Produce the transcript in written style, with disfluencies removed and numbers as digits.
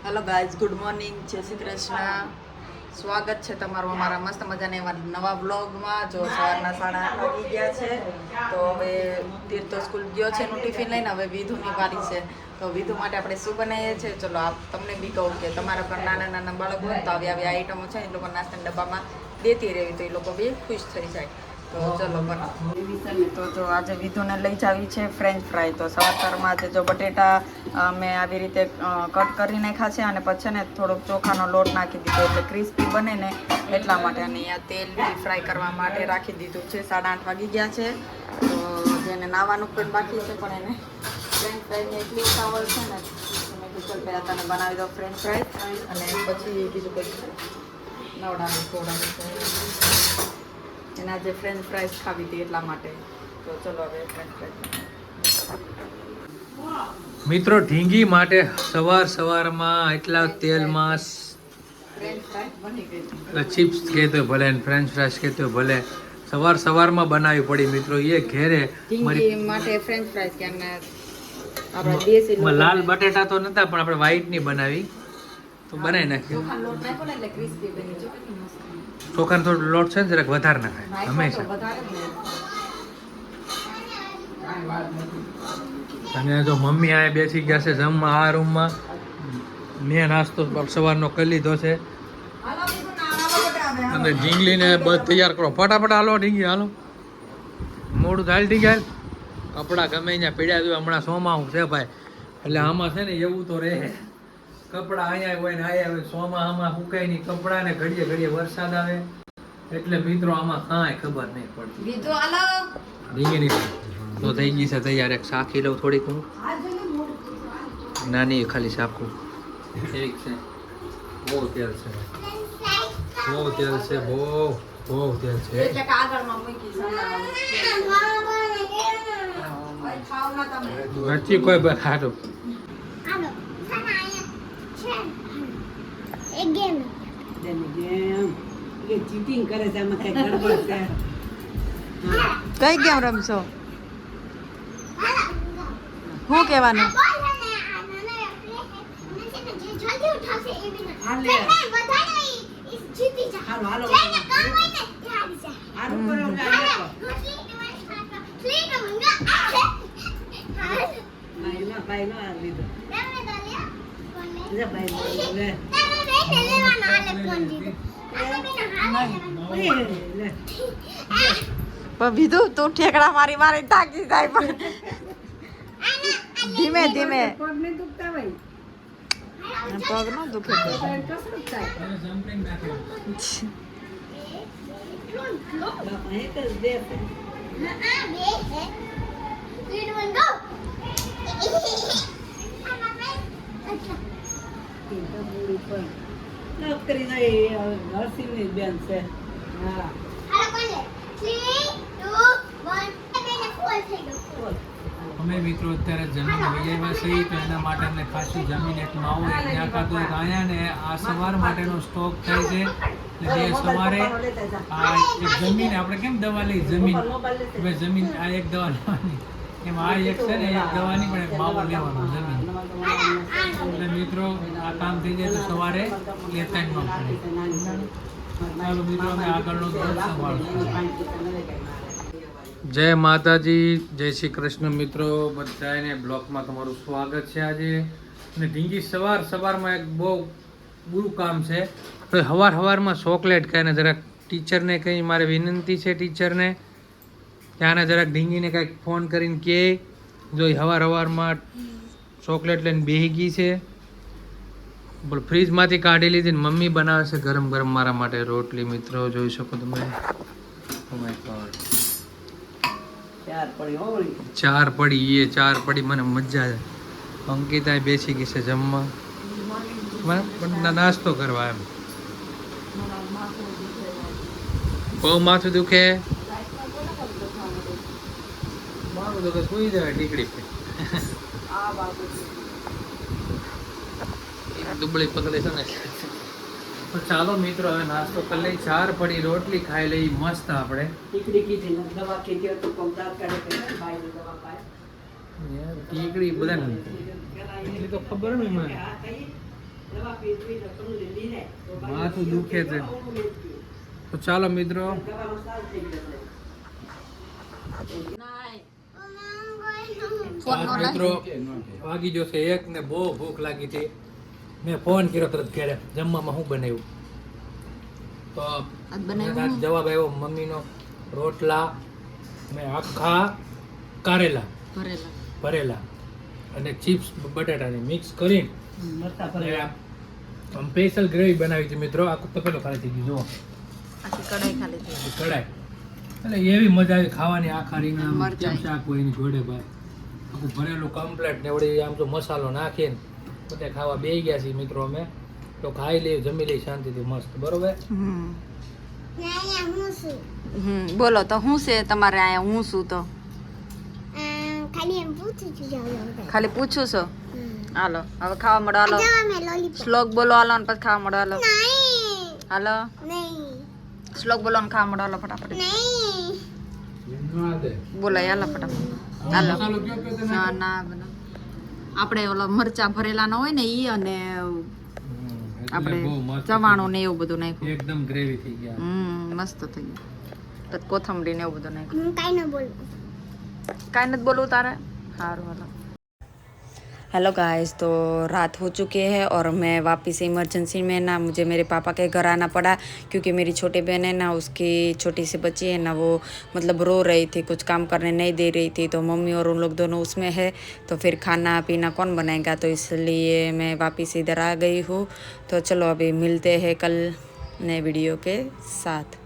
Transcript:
Hello guys, good morning, જય શ્રી કૃષ્ણ. સ્વાગત છે તમારું અમારા મસ્ત મજાના એવા નવા વ્લોગમાં. જો સવારના 8:30 વાગી ગયા છે, તો હવે તીર્થ તો સ્કૂલ ગયો છે એનું ટિફિન લઈને. હવે વિધુની વારી છે, તો વિધુ માટે આપણે શું બનાવીએ છીએ ચલો આપ તમને બી કહું કે તમારા પર નાના નાના બાળકો હોય તો આવી આવી આઈટમો છે એ લોકો નાસ્તાના ડબ્બામાં દેતી રહેવી, તો એ લોકો બી ખુશ થઈ જાય. તો ચલો બનાવો. તો જો આજે વિધુને લઈ જાવી છે ફ્રેન્ચ ફ્રાય. તો સવારમાં આજે જો બટેટા મેં આવી રીતે કટ કરી નાખ્યા છે અને પછી ને થોડોક ચોખાનો લોટ નાખી દીધો એટલે ક્રિસ્પી બને ને એટલા માટે. અને અહીંયા તેલ ડીપ ફ્રાય કરવા માટે રાખી દીધું છે. 8:30 વાગી ગયા છે, તો જેને નાવાનું પણ બાકી છે પણ એને ફ્રેન્ચ ફ્રાઈની એટલી ઉતાવળ છે ને મેં કીધું પહેલાં તને બનાવી દો ફ્રેન્ચ ફ્રાય અને પછી બીજું બધું નવડાવી ખવડાવી. એના જે ફ્રેન્ચ ફ્રાઈઝ ખાવી હતી એટલા માટે. તો ચલો હવે ફ્રેન્ચ ફ્રાઈઝ મિત્રો ઢીંગી માટે સવારમાં એટલા તેલમાં ફ્રેન્ચ ફ્રાઈઝ બની ગઈ. ચિપ્સ કહેતો ભલે ને ફ્રેન્ચ ફ્રાઈસ કહેતો ભલે સવારમાં બનાવવી પડી મિત્રો. એ ઘેરે ઢીંગી માટે ફ્રેન્ચ ફ્રાઈઝ કે આપણે દેશી લાલ બટેટા તો નતા પણ આપણે વ્હાઈટ ની બનાવી તો બનાવી નાખ્યું. ચોખાનો લોટ નાખ્યો ને એટલે ક્રિસ્પી બની. જો કેટલી મસ્ત. ચોખાનો થોડો લોટ છે ને જરાક વધારે નાખાય હંમેશા. અને જો મમ્મી આ બેસી ગયા છે જમવા આ રૂમમાં. મેં નાસ્તો સવારનો કરી લીધો છે અને ઢીંગલીને બધ તૈયાર કરો ફટાફટ. હાલો ઢીંગી હાલો, મોડું થાય ઢીંગાલ. કપડાં ગમે ત્યાં પીડ્યા જો હમણાં સોમાં છે ભાઈ, એટલે આમાં છે ને એવું તો રહે. કપડાં અહીંયા હોય ને અહીંયા હોય, સોમાં સુકાય નહીં કપડાં ને ઘડીએ ઘડીએ વરસાદ આવે એટલે મિત્રો આમાં કાંઈ ખબર નહીં પડતી. ઢીંગી તો થઈ ગઈ છે તૈયાર. એક શાખી લઉં થોડીક હું નાની ખાલી શાખું એક છે. બહુ તેલ છે, બહુ તેલ છે, બહુ તેલ છે. નથી કોઈ બહાર ચીટિંગ કરે છે, આમાં કઈ ગડબડ છે. કઈ ગેમ રમશો? શું કહેવાનું? વિધુ તું ઠેકડા મારી થાકી જાય પણ ધીમે ધીમે. પગ નો દુખે બેન છે. હા અમે મિત્રો અત્યારે જમીન વૈયાવા છીએ તો એના માટે અમને ખાસી જમીન એક માવો ત્યાં કાં તો એક અહીંયા ને આ સવાર માટેનો સ્ટોક થાય છે. એટલે બે સવારે આ એક જમીન આપણે કેમ દવા લઈ જમીન જમીન આ એક દવા લેવાની એમ આ એક છે ને એક દવાની પણ એક માવો લેવાનો જમીન. એટલે મિત્રો આ કામ થઈ જાય તો સવારે લેતા જ ન પડે. ચાલો મિત્રો અમે આગળનો દોર સંભાળશું. જય માતાજી, જય શ્રી કૃષ્ણ મિત્રો બધાને બ્લોગમાં તમારું સ્વાગત છે. આજે અને ઢીંગી સવારમાં એક બહુ બુરું કામ છે. સવારમાં ચોકલેટ ખાઈને જરાક ટીચરને કંઈ મારે વિનંતી છે ટીચરને ત્યાંને જરાક ઢીંગીને કંઈક ફોન કરીને કહે જો સવારમાં ચોકલેટ લઈને બેસી ગઈ છે. પણ ફ્રીજમાંથી કાઢી લીધી ને મમ્મી બનાવે છે ગરમ ગરમ મારા માટે રોટલી. મિત્રો જોઈ શકો તમે. ચાર પડી મને મજા આવે. અંકિતા બેસી ગઈ છે જમવા નાસ્તો કરવા. એમ બહુ માથું દુખે મારું તો સુઈ જાય ટીકડી પે દુબળી પકડે છે ને. તો ચાલો મિત્રો હવે નાસ્તો કરી લઈ. 4 પડી રોટલી ખાઈ લઈ મસ્ત. આપણે ટીકડી બધા એટલી તો ખબર નહીં મને. દવા પીવી તો તમને લીધે તો માથું દુખે છે. તો ચાલો મિત્રો, દવાનું સારું થઈ જશે. મિત્રો વાગી જશે 1 ને બહુ ભૂખ લાગી હતી. મેં ફોન કર્યો તરત ઘરે જમવામાં શું બનાવ્યું, તો બનાવ્યું જવાબ આવ્યો મમ્મીનો રોટલા, મેં આખા કારેલા ભરેલા ભરેલા અને ચિપ્સ બટાટાની મિક્સ કરીને મરચાં ભરેલા. સ્પેશિયલ ગ્રેવી બનાવી છે મિત્રો. આખું તપેલો ખાલી થઈ ગયું, જુઓ આખી કઢાઈ ખાલી થઈ આખી કઢાઈ. એટલે એવી મજા આવી ખાવાની. આખા રીંગણા મરચાં. શાક હોય એની જોડે ભાઈ આખું ભરેલું કમ્પ્લેટ ને વળી આમ તો મસાલો નાખીને બધા ખાવા બેસી ગયા છીએ મિત્રો અમે. તો ખાઈ લઈએ, જમી લઈએ શાંતિથી મસ્ત. બરોબર. બોલો તો શું છે તમારે અહીંયા? હું શું તો ખાલી પૂછું છો. હાલો હવે ખાવા મળો. હાલો શ્લોક બોલો હાલો ને પછી ખાવા મળો. હાલો હાલો શ્લોક બોલો ને ખાવા મળો. હાલો ફટાફટ બોલો હાલો ફટાફટ. હાલો મસાલો કયો કયો તમે? ના ના બના આપણે ઓલા મરચા ભરેલા ના હોય ને ઈ અને આપણે બહુ મસ્ત ચવાણું ને એવું બધું નાખ્યું. એકદમ ગ્રેવી થઈ ગયા. મસ્ત થઈ ગયું. પછી કોથમરી ને એવું બધું નાખ્યું. કાંઈ ન બોલું. काहे नहीं बोलूँ तारा हार वाला। हेलो गाइस, तो रात हो चुकी है और मैं वापस इमरजेंसी में ना मुझे मेरे पापा के घर आना पड़ा क्योंकि मेरी छोटी बहन है ना, उसकी छोटी सी बच्ची है ना, वो मतलब रो रही थी, कुछ काम करने नहीं दे रही थी। तो मम्मी और उन लोग दोनों उसमें है, तो फिर खाना पीना कौन बनाएगा, तो इसलिए मैं वापस इधर आ गई हूँ। तो चलो अभी मिलते हैं कल नए वीडियो के साथ।